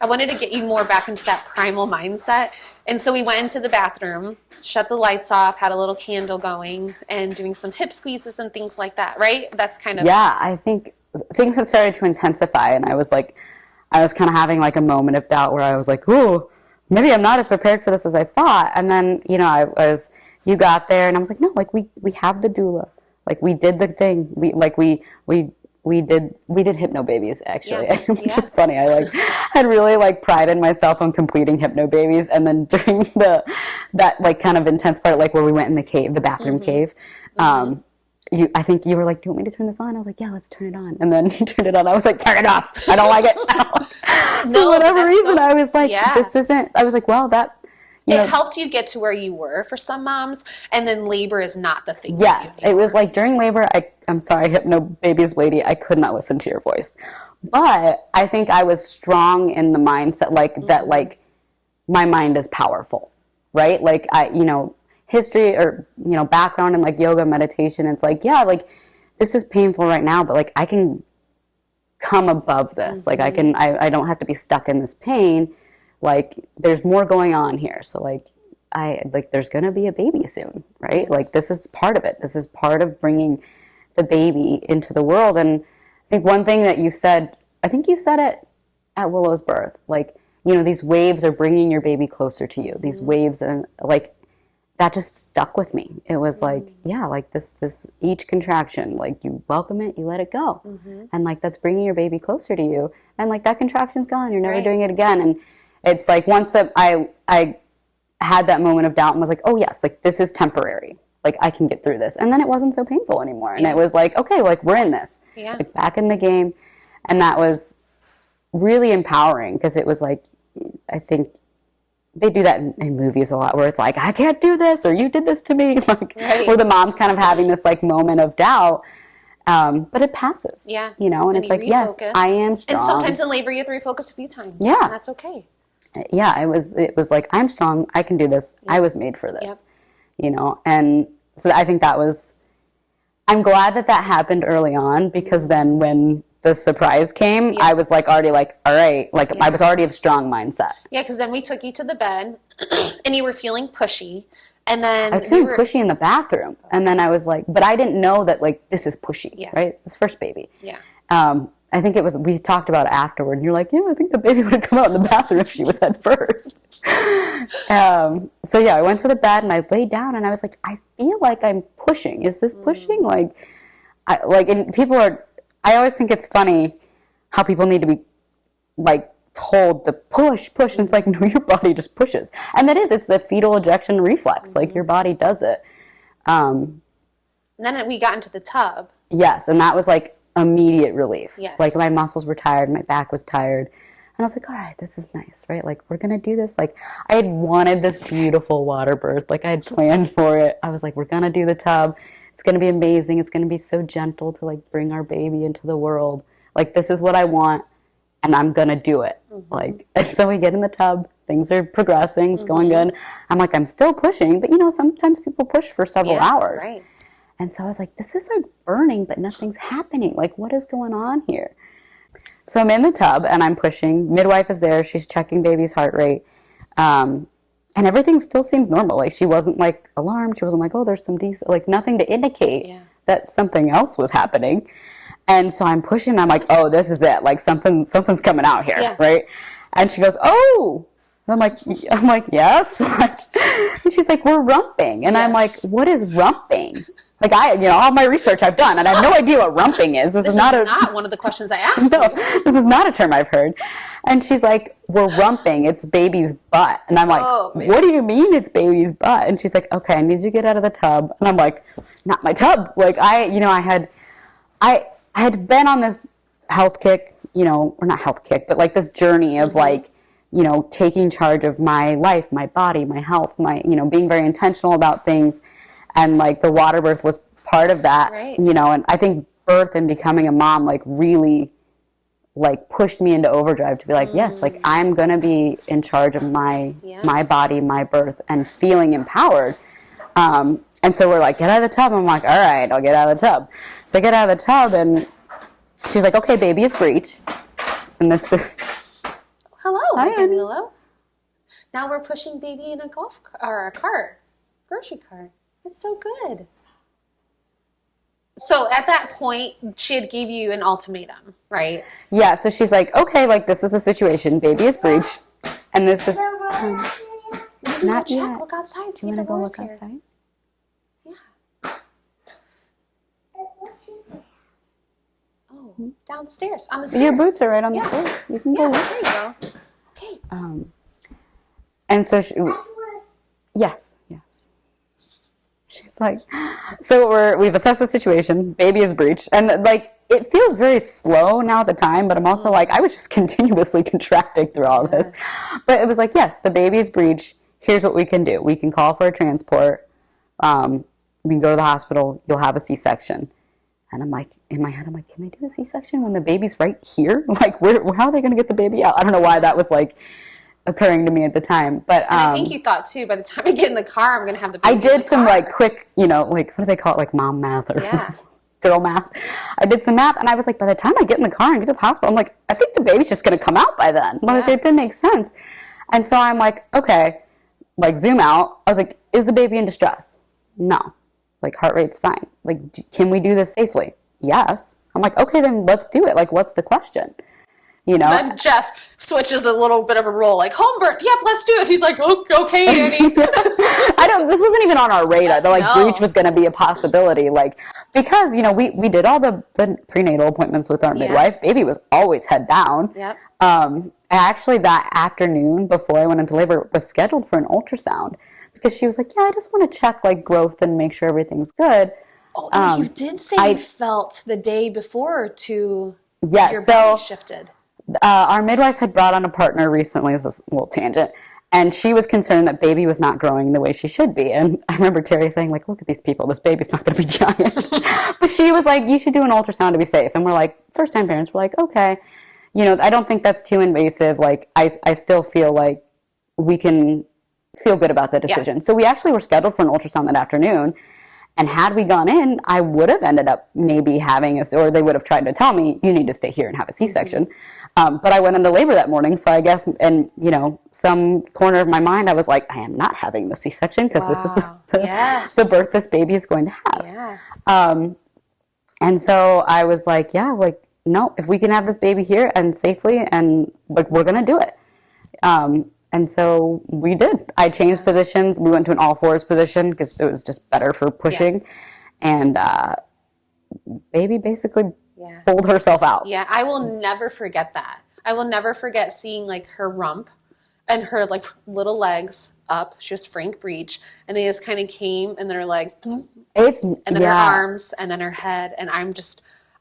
wanted to get you more back into that primal mindset. And so we went into the bathroom, shut the lights off, had a little candle going, and doing some hip squeezes and things like that, right? That's kind of... Yeah, I think things had started to intensify, and I was kind of having like a moment of doubt where I was like, ooh, maybe I'm not as prepared for this as I thought. And then, you got there, and I was like, no, like we have the doula. Like we did the thing. We did hypno babies actually. Yeah. Which is funny. I had really prided myself on completing hypno babies, and then during that kind of intense part, where we went in the bathroom cave. I think you were like, do you want me to turn this on? I was like, yeah, let's turn it on. And then you turned it on. I was like, turn it off. I don't like it. No, for whatever reason, so, I was like, yeah. this isn't. I was like, well, that. It helped you get to where you were for some moms, and then labor is not the thing. Yes, it was during labor, I'm sorry, hypno babies lady, I could not listen to your voice. But I think I was strong in the mindset that my mind is powerful, right? History or, background in yoga, meditation, it's this is painful right now, but I can come above this. I don't have to be stuck in this pain. There's more going on here. So there's going to be a baby soon, right? Yes. This is part of it. This is part of bringing the baby into the world. And I think one thing that you said, I think you said it at Willow's birth, these waves are bringing your baby closer to you. These waves, and that just stuck with me. It was this each contraction, you welcome it, you let it go. And that's bringing your baby closer to you. And that contraction's gone. You're never doing it again. And it's once I had that moment of doubt and was like, oh yes, this is temporary. I can get through this. And then it wasn't so painful anymore. And it was okay, we're in this. Yeah. Back in the game. And that was really empowering because it was I think they do that in movies a lot where it's I can't do this, or you did this to me. Where the mom's kind of having this moment of doubt. But it passes. Yeah. And it's yes, I am strong. And sometimes in labor you have to refocus a few times. Yeah. And that's okay. Yeah, it was I'm strong, I can do this. I was made for this. And so I think I'm glad that happened early on, because then when the surprise came, I was already all right, I was already of strong mindset. Yeah, because then we took you to the bed and you were feeling pushy. And then I was feeling pushy in the bathroom, and then I was but I didn't know that this is pushy, right? It was first baby. Yeah. I think we talked about it afterward, and you're like, yeah, I think the baby would have come out in the bathroom if she was head first. So yeah, I went to the bed and I laid down, and I was I feel like I'm pushing. Is this pushing? And people are, I always think it's funny how people need to be told to push, and it's no, your body just pushes. And it's the fetal ejection reflex. Your body does it. And then we got into the tub. Yes, and that was immediate relief. Yes. My muscles were tired, my back was tired. And I was all right, this is nice, right? We're going to do this. I had wanted this beautiful water birth. I had planned for it. I was we're going to do the tub. It's going to be amazing. It's going to be so gentle to bring our baby into the world. This is what I want, and I'm going to do it. And so we get in the tub. Things are progressing. It's going good. I'm I'm still pushing, but sometimes people push for several hours. Right. And so I was this is burning, but nothing's happening. What is going on here? So I'm in the tub and I'm pushing. Midwife is there. She's checking baby's heart rate. And everything still seems normal. She wasn't alarmed. She wasn't oh, there's some nothing to indicate that something else was happening. And so I'm pushing. I'm oh, this is it. Something's coming out here, right? And she goes, oh. And I'm yes. And she's we're rumping. And I'm what is rumping? Like all my research I've done, and I have no idea what rumping is. This is not one of the questions I asked no, you. this is not a term I've heard. And she's like, we're rumping. It's baby's butt. And I'm like, what do you mean it's baby's butt? And she's like, okay, I need you to get out of the tub. And I'm like, not my tub. Like I had been on this health kick, or not health kick, but like this journey of like, taking charge of my life, my body, my health, my, being very intentional about things. And like the water birth was part of that, right. And I think birth and becoming a mom like really like pushed me into overdrive to be like, yes, like I'm going to be in charge of my body, my birth, and feeling empowered. And so we're like, get out of the tub. I'm like, all right, I'll get out of the tub. So I get out of the tub and she's like, okay, baby is Breech. And this is... Hello, hi, again, Willow. Now we're pushing baby in a grocery cart. It's so good. So at that point, she had gave you an ultimatum, right? Yeah, so she's like, okay, like this is the situation. Baby is Breech. And this is... not check. Yet. Look outside. Do you want to go look outside? Yeah. Oh, downstairs on the stairs. Your boots are right on the floor. You can go look. There you go. Okay. And so yes. She's like, so we've assessed the situation. Baby is Breech, and like it feels very slow now at the time. But I'm also like, I was just continuously contracting through all this. But it was like, yes, the baby is Breech. Here's what we can do. We can call for a transport. We can go to the hospital. You'll have a C-section. And I'm like, in my head, I'm like, can they do a C-section when the baby's right here? Like, how are they going to get the baby out? I don't know why that was like occurring to me at the time. But and I think you thought too, by the time I get in the car, I'm going to have the baby I did some car. like quick, like what do they call it? Like mom math or girl math. I did some math and I was like, by the time I get in the car and get to the hospital, I'm like, I think the baby's just going to come out by then. Like it didn't make sense. And so I'm like, okay, like zoom out. I was like, is the baby in distress? No. Like heart rate's fine. Like, can we do this safely? Yes. I'm like, okay, then let's do it. Like, what's the question? Then Jeff switches a little bit of a role, like home birth. Yep, let's do it. He's like, okay, Annie. This wasn't even on our radar. That Breech was going to be a possibility. Like, because, we did all the prenatal appointments with our midwife. Baby was always head down. Yep. Actually, that afternoon before I went into labor was scheduled for an ultrasound because she was like, yeah, I just want to check like growth and make sure everything's good. Oh, and you did say you felt the day before to your body shifted. Our midwife had brought on a partner recently. This is a little tangent. And she was concerned that baby was not growing the way she should be. And I remember Terry saying, like, look at these people. This baby's not going to be giant. But she was like, you should do an ultrasound to be safe. And we're like, first-time parents, we're like, okay. I don't think that's too invasive. Like, I still feel like we can feel good about the decision. Yeah. So we actually were scheduled for an ultrasound that afternoon. And had we gone in, I would have ended up maybe having or they would have tried to tell me, you need to stay here and have a C-section. But I went into labor that morning, so I guess, and some corner of my mind, I was like, I am not having the C-section because this is the birth this baby is going to have. Yeah. And so I was like, no, if we can have this baby here and safely, and like we're gonna do it. And so we did. I changed positions. We went to an all fours position because it was just better for pushing. And baby basically pulled herself out. Yeah, I will never forget that. I will never forget seeing like her rump and her like little legs up. She was Frank Breech. And they just kind of came and then her legs. And then her arms and then her head. And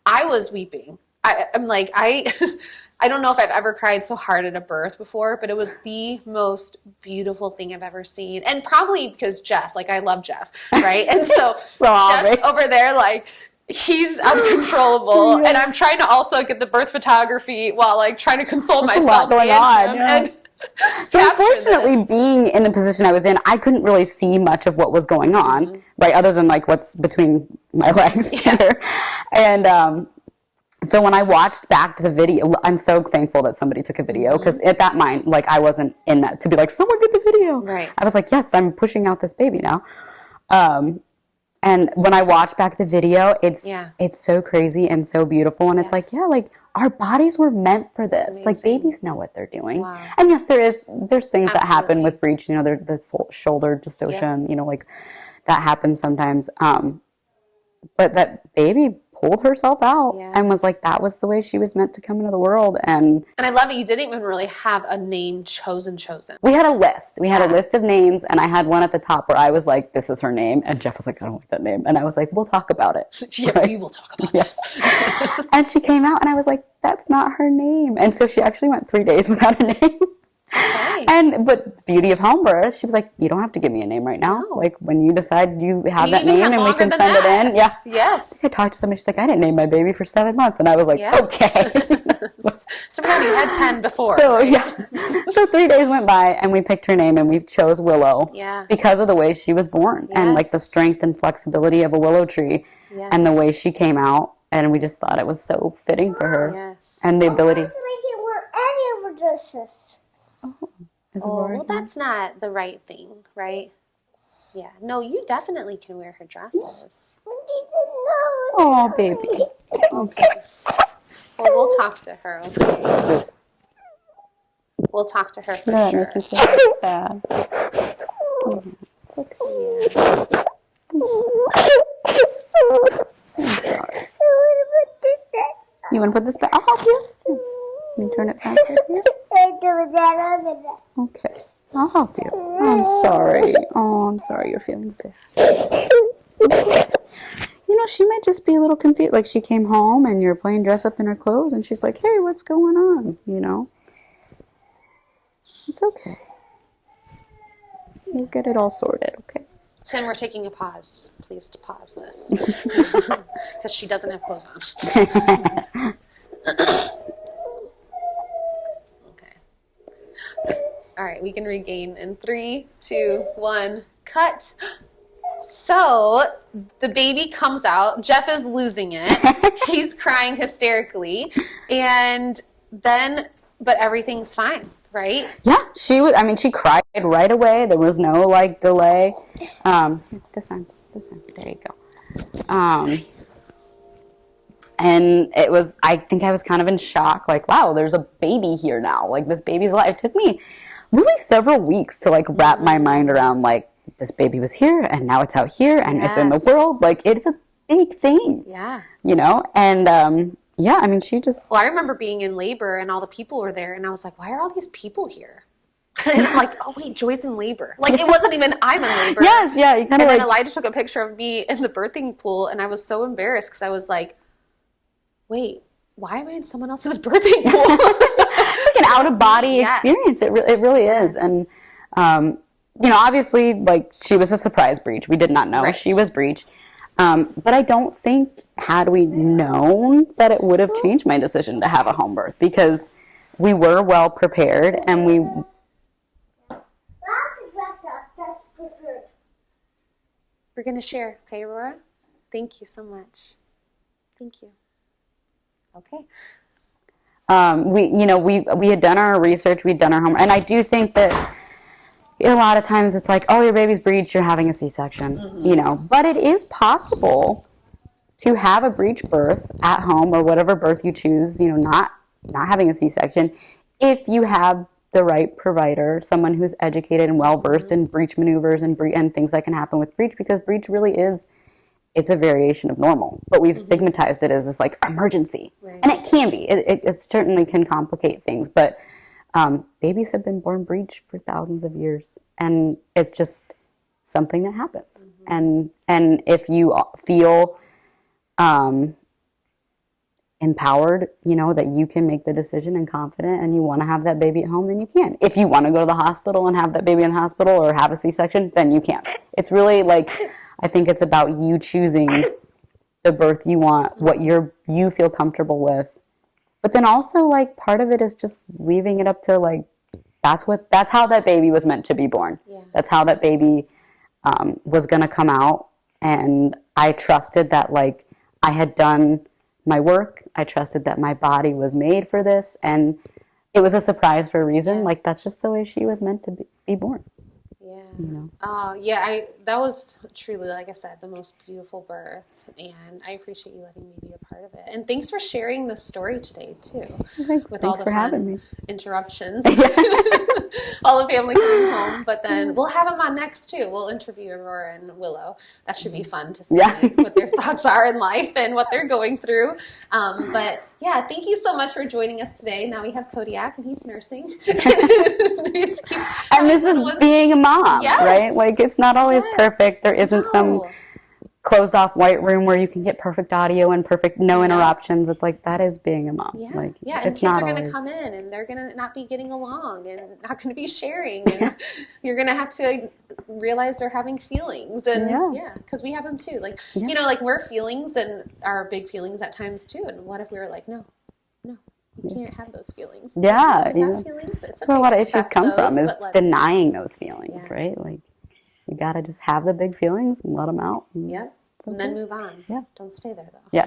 I was weeping. I'm like, I don't know if I've ever cried so hard at a birth before, but it was the most beautiful thing I've ever seen. And probably because Jeff, like I love Jeff, right? And so Jeff's over there like, he's uncontrollable. And I'm trying to also get the birth photography while like trying to console myself. A lot going on. And so unfortunately, being in the position I was in, I couldn't really see much of what was going on, right? Other than like what's between my legs here. And, so when I watched back the video, I'm so thankful that somebody took a video because at that mind, like I wasn't in that to be like, someone get the video. Right. I was like, yes, I'm pushing out this baby now. And when I watched back the video, it's so crazy and so beautiful. And it's like, like our bodies were meant for this. Like babies know what they're doing. Wow. And yes, there's things that happen with Breech, the shoulder dystocia, like that happens sometimes. but that baby pulled herself out Yeah. and was like, that was the way she was meant to come into the world. And I love it. You didn't even really have a name chosen. we had a list. We had a Yeah. list of names, and I had one at the top where I was like, this is her name. And Jeff was like, I don't like that name. And I was like, we'll talk about it. Yeah, Right? we will talk about this. And she came out, and I was like, that's not her name. And so she actually went 3 days without a name. Okay. But the beauty of home birth, she was like, you don't have to give me a name right now. No. Like, when you decide you have You that even name have and we longer can than send it that. in. Yeah. Yes. I talked to somebody, she's like, I didn't name my baby for 7 months. And I was like, Yeah. okay. So now you had 10 before. So, yeah. So 3 days went by, and we picked her name, and we chose Willow. Yeah. Because of the way she was born and like the Yes. strength and flexibility of a willow tree and the way she came out. And we just thought it was so fitting for her. Yes. And the ability. So I can't wear any of her dresses. Oh, well, that's not the right thing, right? Yeah. No, you definitely can wear her dresses. Oh, baby. Okay. Well, we'll talk to her, okay? We'll talk to her for That sure. makes me feel sad. You want to put this back? I'll help you. Can you turn it back here? Okay. I'll help you. I'm sorry. Oh, I'm sorry you're feeling sad. You know, she might just be a little confused. Like, she came home and you're playing dress up in her clothes, and she's like, hey, what's going on? You know? It's okay. We'll get it all sorted, okay? Tim, we're taking a pause. Please to pause this. Because she doesn't have clothes on. Okay. All right, we can regain in 3, 2, 1, cut. So the baby comes out. Jeff is losing it. He's crying hysterically. And then, but everyth's fine, right? Yeah, she cried right away. There was no, like, delay. This time. There you go. And it was, I think I was kind of in shock. Like, wow, there's a baby here now. Like, this baby's alive. It took me really several weeks to, like, wrap my mind around, like, this baby was here, and now it's out here, and it's in the world. Like, it's a big thing. Yeah. You know? And, yeah, I mean, she just... Well, I remember being in labor and all the people were there, and I was like, why are all these people here? And I'm like, oh, wait, Joy's in labor. Like, it wasn't even I'm in labor. Yes, yeah, you kind And of then like... Elijah took a picture of me in the birthing pool, and I was so embarrassed because I was like, wait, why am I in someone else's birthing pool? It's like an out-of-body Yes. experience. It really is. And, you know, obviously, like, she was a surprise Breech. We did not know Right. she was Breech. But I don't think, had we known, that it would have changed my decision to have a home birth, because we were well prepared, and we... We're going to share. Okay, Aurora? Thank you so much. Thank you. Okay. We had done our research, we'd done our homework, and I do think that a lot of times it's like, oh, your baby's breech, you're having a C-section, you know, but it is possible to have a breech birth at home, or whatever birth you choose, you know, not having a C-section, if you have the right provider, someone who's educated and well-versed in breech maneuvers and things that can happen with breech, because breech really is, it's a variation of normal, but we've stigmatized it as this, like, emergency. Right. And it can be. It certainly can complicate things, but babies have been born breech for thousands of years, and it's just something that happens. And if you feel empowered, you know, that you can make the decision and confident, and you want to have that baby at home, then you can. If you want to go to the hospital and have that baby in the hospital, or have a C-section, then you can. It's really, like, I think it's about you choosing the birth you want, what you feel comfortable with. But then also, like, part of it is just leaving it up to, like, that's how that baby was meant to be born. Yeah. That's how that baby was going to come out. And I trusted that, like, I had done my work. I trusted that my body was made for this. And it was a surprise for a reason. Like, that's just the way she was meant to be born. Yeah. You know? Yeah, that was truly, like I said, the most beautiful birth, and I appreciate you letting me be a part of it. And thanks for sharing this story today too. With all Thanks the for having me. interruptions. all the family coming home. But then we'll have them on next too. We'll interview Aurora and Willow. That should be fun to see what their thoughts are in life and what they're going through. But yeah, thank you so much for joining us today. Now we have Kodiak and he's nursing. And this is being a mom, right? Like, it's not always perfect. There isn't some closed off white room where you can get perfect audio and perfect no interruptions. It's like, that is being a mom. And kids are going to come in and they're going to not be getting along and not going to be sharing, and you're going to have to realize they're having feelings, and because we have them too. Like you know, like we're feelings and our big feelings at times too. And what if we were like, no, you can't have those feelings. Have feelings. That's where a lot of issues come from, is denying those feelings, right? Like, you got to just have the big feelings and let them out. And then move on. Don't stay there, though. Yeah.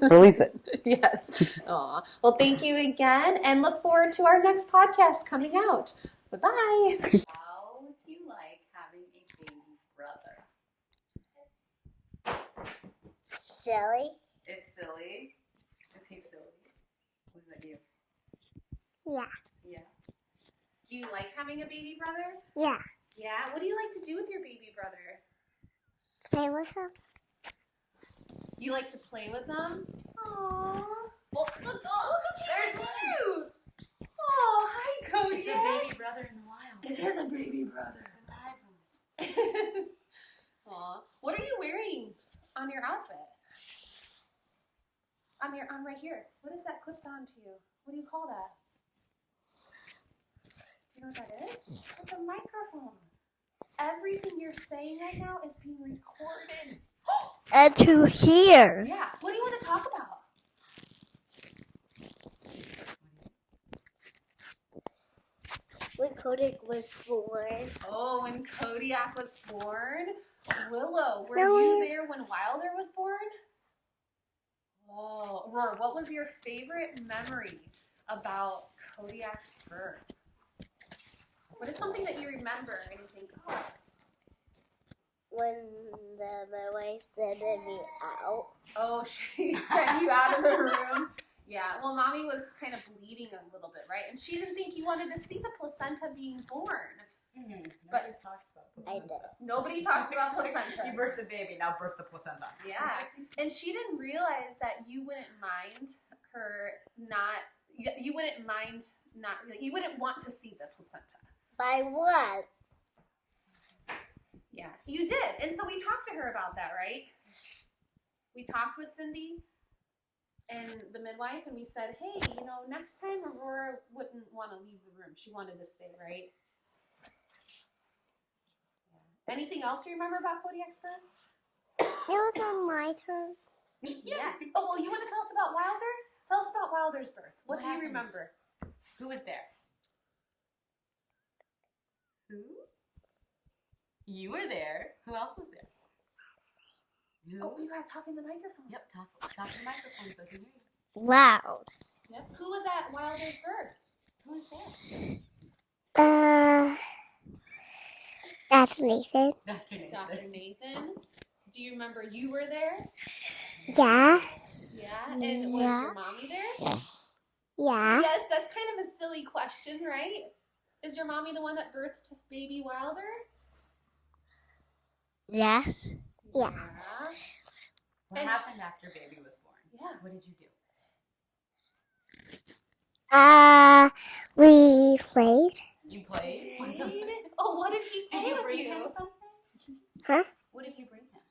Release it. Yes. Aw. Well, thank you again, and look forward to our next podcast coming out. Bye-bye. How would you like having a baby brother? Silly. It's silly. Is he silly? What about you? Yeah. Do you like having a baby brother? Yeah. Yeah. What do you like to do with your baby brother? Play with him. You like to play with them? Aww. Well, look, there's you. Oh, hi, Cody. It's a baby brother in the wild. It is a baby brother. It's alive. Aw. What are you wearing on your outfit? On right here. What is that clipped onto you? What do you call that? Do you know what that is? It's a microphone. Everything you're saying right now is being recorded. And to here. Yeah. What do you want to talk about? When Kodak was born. Oh, when Kodiak was born? Willow, were you there when Wilder was born? Oh, Aurora, what was your favorite memory about Kodiak's birth? What is something that you remember and you think, oh? When my wife sent me out. Oh, she sent you out of the room? Yeah, well, Mommy was kind of bleeding a little bit, right? And she didn't think you wanted to see the placenta being born. Nobody talks about placenta. Nobody talks about placenta. You birthed the baby, now birth the placenta. Yeah, and she didn't realize that you wouldn't mind her not. You wouldn't mind not. You wouldn't want to see the placenta. By what? Yeah, you did, and so we talked to her about that, right? We talked with Cindy and the midwife, and we said, hey, you know, next time Aurora wouldn't want to leave the room. She wanted to stay, right? Yeah. Anything else you remember about Kodiak's birth? It was on my turn. Yeah. Oh, well, you want to tell us about Wilder? Tell us about Wilder's birth. What do you remember? Who was there? Who? You were there. Who else was there? Who? Oh, you gotta talk in the microphone. Yep, talk in the microphone so I can hear you. Loud. Yep. Who was at Wilder's birth? Who was there? That's Nathan. Dr. Nathan. Dr. Nathan. Do you remember you were there? Yeah. Yeah. And was your mommy there? Yeah. Yes, that's kind of a silly question, right? Is your mommy the one that birthed baby Wilder? Yes. Yeah. What happened after baby was born? Yeah. What did you do? We played. You played? Oh, what did he play Did you with bring you? him something? Huh? What did you bring him?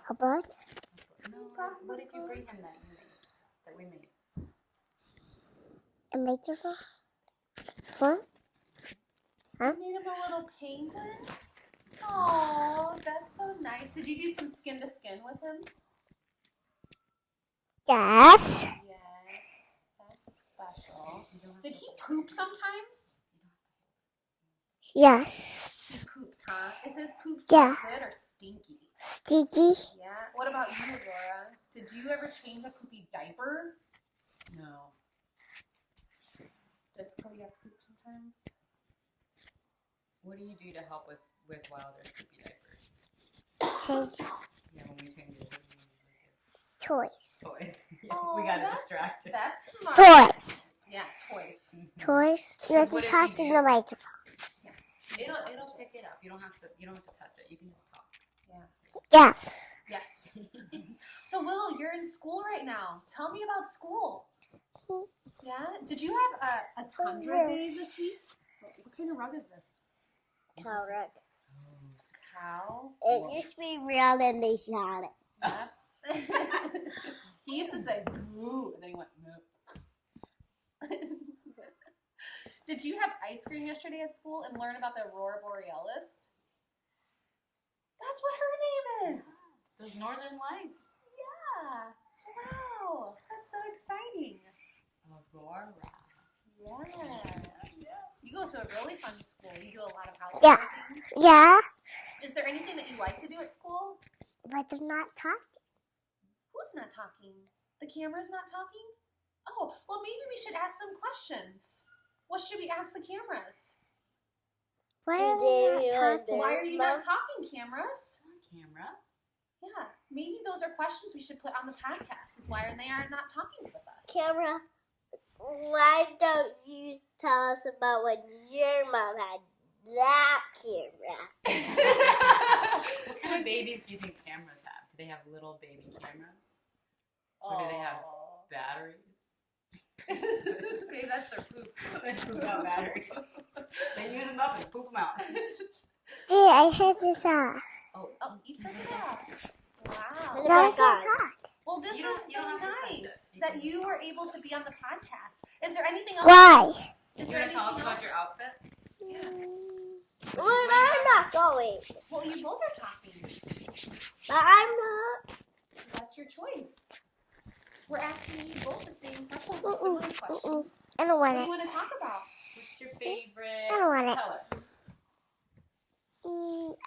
A book. No. What did you bring him that we made? A microphone. Huh? You made him a little penguin? Oh, that's so nice. Did you do some skin to skin with him? Yes. Yes, that's special. Did he poop sometimes? Yes. He poops, huh? Is his poop Yeah. good or stinky? Sticky. Yeah. What about you, Aurora? Did you ever change a poopy diaper? No. Does Kodiak poop sometimes? What do you do to help with Wilder's poopy diapers? Change Yeah, when we change it, what do you usually do? toys. Toys. Yeah, Oh, we got that's- distracted. That's smart. Toys. Yeah, toys. Toys. You have What to if talk you to do? the microphone. It'll pick it up. You don't have to touch it. You can just talk. Yes. Yes. So Willow, you're in school right now. Tell me about school. Yeah. Did you have a tundra day this week? What kind of rug is this? Correct. Cow. It used to be real and they shot it. Yep. He used to say moo, and then he went moo. Did you have ice cream yesterday at school and learn about the Aurora Borealis? That's what her name is. Those northern lights. Yeah. Wow. That's so exciting. Aurora. Yeah. You go to a really fun school. You do a lot of outdoor Yeah. things. Yeah. Is there anything that you like to do at school? But they're not talking. Who's not talking? The camera's not talking? Oh, well, maybe we should ask them questions. What should we ask the cameras? Why are they not talking? Why are you not talking, cameras? Camera. Yeah, maybe those are questions we should put on the podcast, is why they are not talking with us. Camera, why don't you tell us about when your mom had that camera? What kind of babies do you think cameras have? Do they have little baby cameras? Or do they have batteries? Maybe that's their poop. They poop out batteries. They use them up and poop them out. Gee, I heard this off. Oh, you took it off. Wow. No, it's not. Well, this You don't- is you so don't have to touch nice it. You that can- you were able to be on the podcast. Is there anything else? Why? Is You there want to tell us anything about else? your outfit? Well, I'm not going. Well, you both are talking. But I'm not. That's your choice. We're asking you both the same questions, the similar questions. I don't What want do it. you want to talk about? What's your favorite I don't want it. color?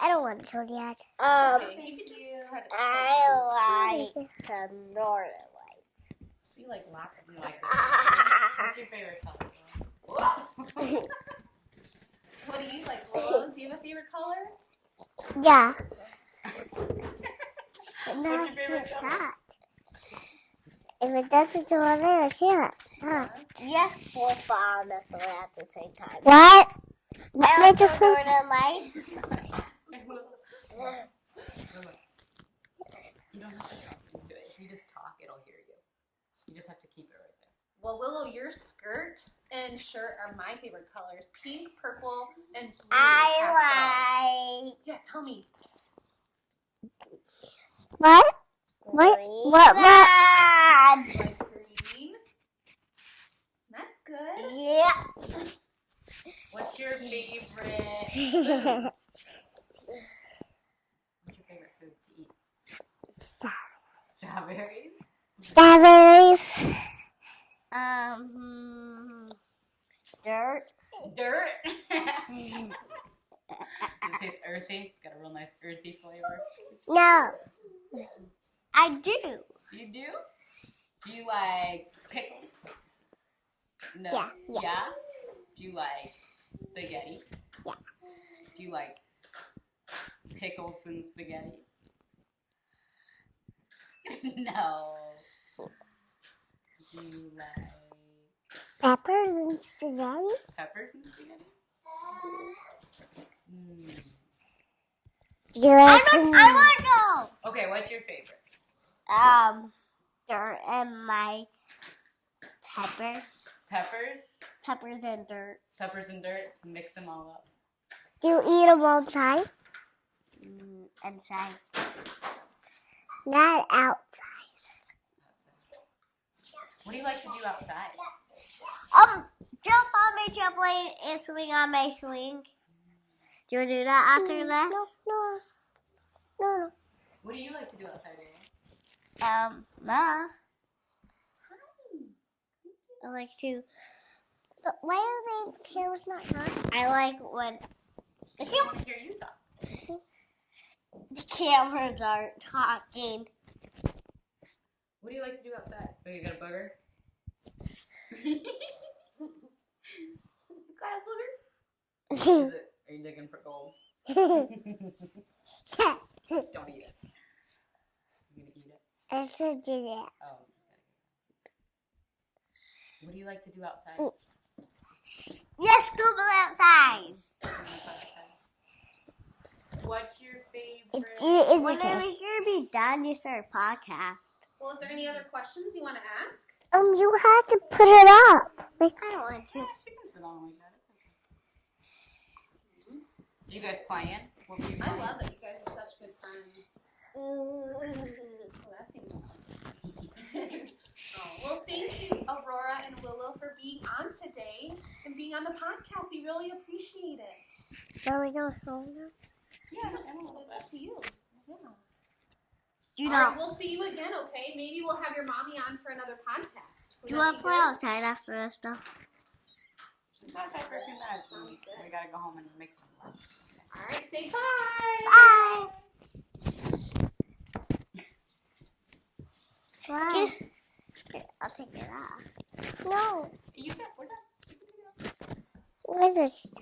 I don't want to yet. Okay, you can just cut it. I like the northern lights. So you like lots of You like this? What's your favorite color? What do you like, Willow? Do you have a favorite color? Yeah. What's your favorite color? That. If it doesn't go on there, I can't. Huh? Yeah, we'll fall on the floor at the same time. What? What made you feel? Northern lights. You don't have to talk into it. If you just talk, it'll hear you. You just have to keep it right there. Well, Willow, your skirt and shirt are my favorite colors. Pink, purple, and blue. I like. Yeah, tell me. What? What? What? You like green? That's good. Yeah. What's your favorite food? What's your favorite food to eat? Strawberries? Strawberries. Dirt. Dirt? It tastes earthy. It's got a real nice earthy flavor. No. I do. You do? Do you like pickles? No. Yeah. Do you like spaghetti? Yeah. Do you like pickles and spaghetti? No. Do you like Peppers and spaghetti. peppers and spaghetti? Mm. Do you like I want to go. Okay, what's your favorite? Dirt and my peppers. Peppers? Peppers and dirt. Peppers and dirt? Mix them all up. Do you eat them all the time? Inside. Not outside. What do you like to do outside? Jump on my trampoline and swing on my swing. Do you do that after this? No. What do you like to do outside, Amy? Ma. I like to. But why are the cameras not on? I like when I want to hear you talk. the cameras are talking. What do you like to do outside? Oh, you got a booger? You got a booger? Are you digging for gold? Don't eat it. You gonna eat it? I should do that. Oh. What do you like to do outside? Yes, go outside. What's your favorite? Whenever you're be done, you start a podcast. Well, is there any other questions you want to ask? You have to put it up. Like, I don't want to. Yeah, she can sit on like that. It's okay. You guys playing? What were you I playing? love that you guys are such good friends. Well, that seems fun. Well, thank you, Aurora and Willow, for being on today and being on the podcast. We really appreciate it. Are we going home now? Yeah, it's up to you. Yeah. Do you All right, we'll see you again, okay? Maybe we'll have your mommy on for another podcast. Do you want to play outside after this stuff? She's outside for a few minutes and we gotta go home and make some lunch. All right, say bye. Bye. Bye. I'll take it off. No. You said we're done. What is it?